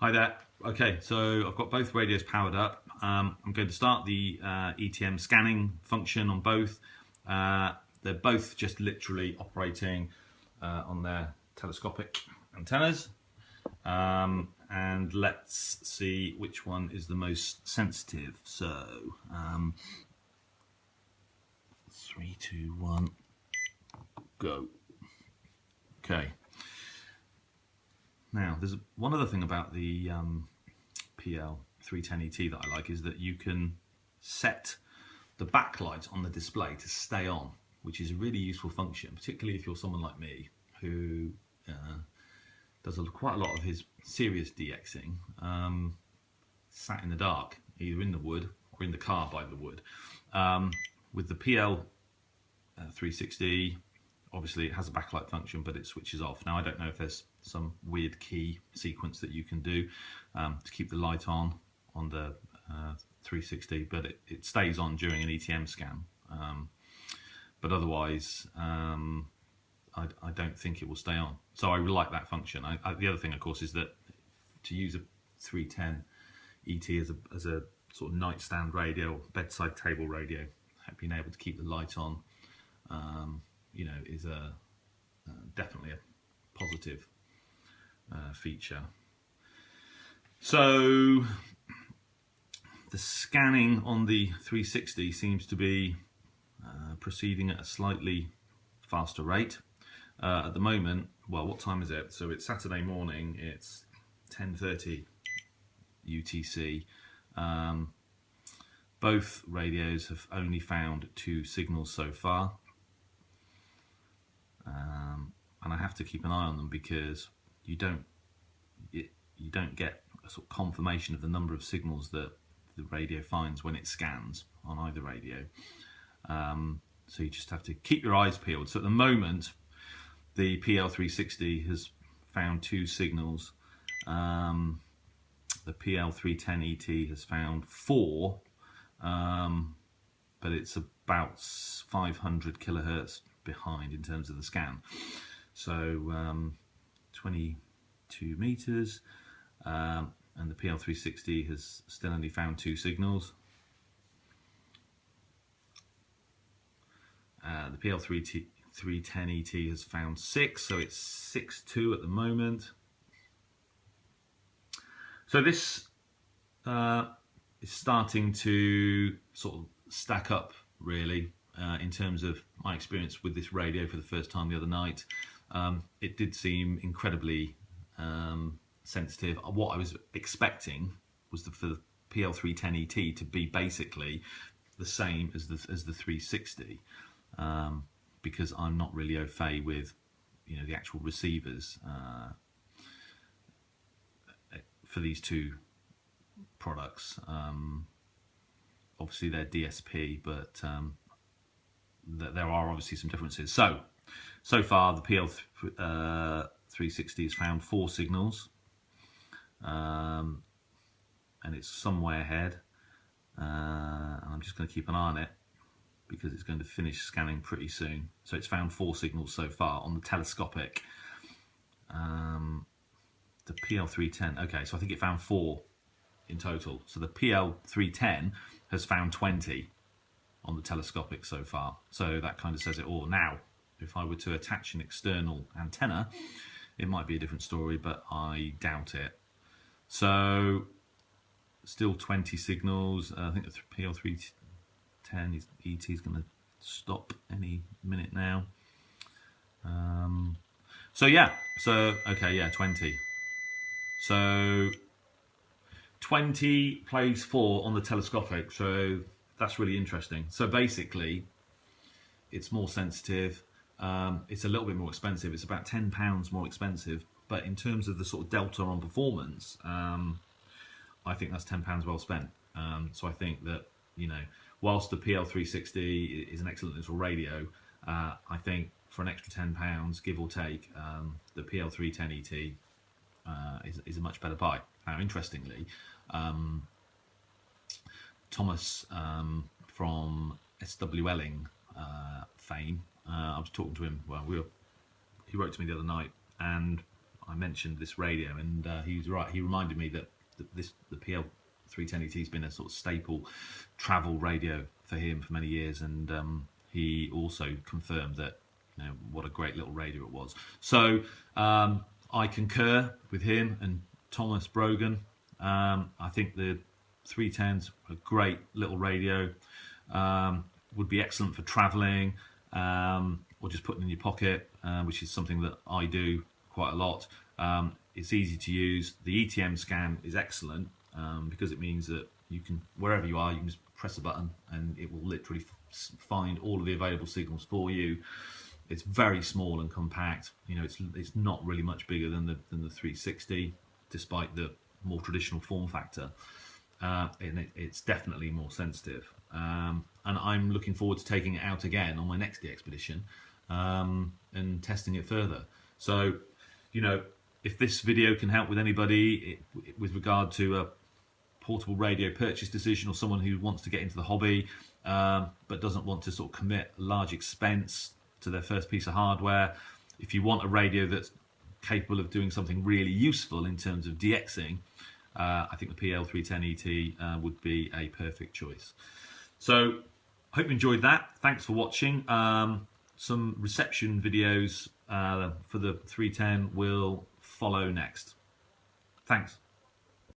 Hi there. Okay, so I've got both radios powered up. I'm going to start the ETM scanning function on both. They're both just literally operating on their telescopic antennas. And let's see which one is the most sensitive. So, 3, 2, 1, go. Okay. Now, there's one other thing about the PL-310ET that I like is that you can set the backlight on the display to stay on, which is a really useful function, particularly if you're someone like me who does quite a lot of his serious DXing sat in the dark, either in the wood or in the car by the wood. With the PL-360, obviously it has a backlight function, but it switches off. Now I don't know if there's some weird key sequence that you can do to keep the light on the 360, but it stays on during an ETM scan. But otherwise, I don't think it will stay on. So I really like that function. The other thing, of course, is that to use a 310 ET as a sort of nightstand radio, bedside table radio, being able to keep the light on, you know, is definitely a positive feature. So the scanning on the 360 seems to be proceeding at a slightly faster rate. At the moment, well, what time is it? So it's Saturday morning, it's 10:30 UTC. Both radios have only found 2 signals so far. And I have to keep an eye on them because you don't get a sort of confirmation of the number of signals that the radio finds when it scans on either radio. So you just have to keep your eyes peeled. So at the moment, the PL-360 has found 2 signals. The PL-310ET has found 4, but it's about 500 kilohertz behind in terms of the scan. So 22 meters, and the PL-360 has still only found 2 signals. The PL-310ET has found 6, so it's 6-2 at the moment. So this is starting to sort of stack up, really, in terms of my experience with this radio for the first time the other night. It did seem incredibly sensitive. What I was expecting was for the PL-310ET to be basically the same as the 360, because I'm not really au fait with, you know, the actual receivers for these 2 products. Obviously they're DSP, but there are obviously some differences. So far the PL-360 has found 4 signals, and it's some way ahead. And I'm just going to keep an eye on it because it's going to finish scanning pretty soon. So it's found 4 signals so far on the telescopic. The PL-310, okay, so I think it found 4 in total. So the PL-310 has found 20 on the telescopic so far. So that kind of says it all. Now, if I were to attach an external antenna, it might be a different story, but I doubt it. So still 20 signals. I think the PL-310 ET is going to stop any minute now. So yeah, okay, yeah, 20. So 20 plays 4 on the telescopic, so that's really interesting. So basically, it's more sensitive. It's a little bit more expensive. It's about £10 more expensive, but in terms of the sort of delta on performance, I think that's £10 well spent. So I think that, you know, whilst the PL-360 is an excellent little radio, I think for an extra £10, give or take, the PL-310ET is a much better buy. Now, interestingly, Thomas from SWLing fame, I was talking to him. Well, he wrote to me the other night, and I mentioned this radio, and he was right. He reminded me that the PL-310ET has been a sort of staple travel radio for him for many years, and he also confirmed that, you know, what a great little radio it was. So I concur with him and Thomas Brogan. I think the 310's a great little radio. Would be excellent for travelling, or just putting in your pocket, which is something that I do quite a lot. It's easy to use. The ETM scan is excellent because it means that you can, wherever you are, you can just press a button and it will literally find all of the available signals for you. It's very small and compact. You know, it's not really much bigger than the 360, despite the more traditional form factor. And it's definitely more sensitive. And I'm looking forward to taking it out again on my next expedition and testing it further. So, you know, if this video can help with anybody with regard to a portable radio purchase decision, or someone who wants to get into the hobby but doesn't want to sort of commit a large expense to their first piece of hardware, if you want a radio that's capable of doing something really useful in terms of DXing, I think the PL-310ET would be a perfect choice. So, I hope you enjoyed that. Thanks for watching. Some reception videos for the 310 will follow next. Thanks.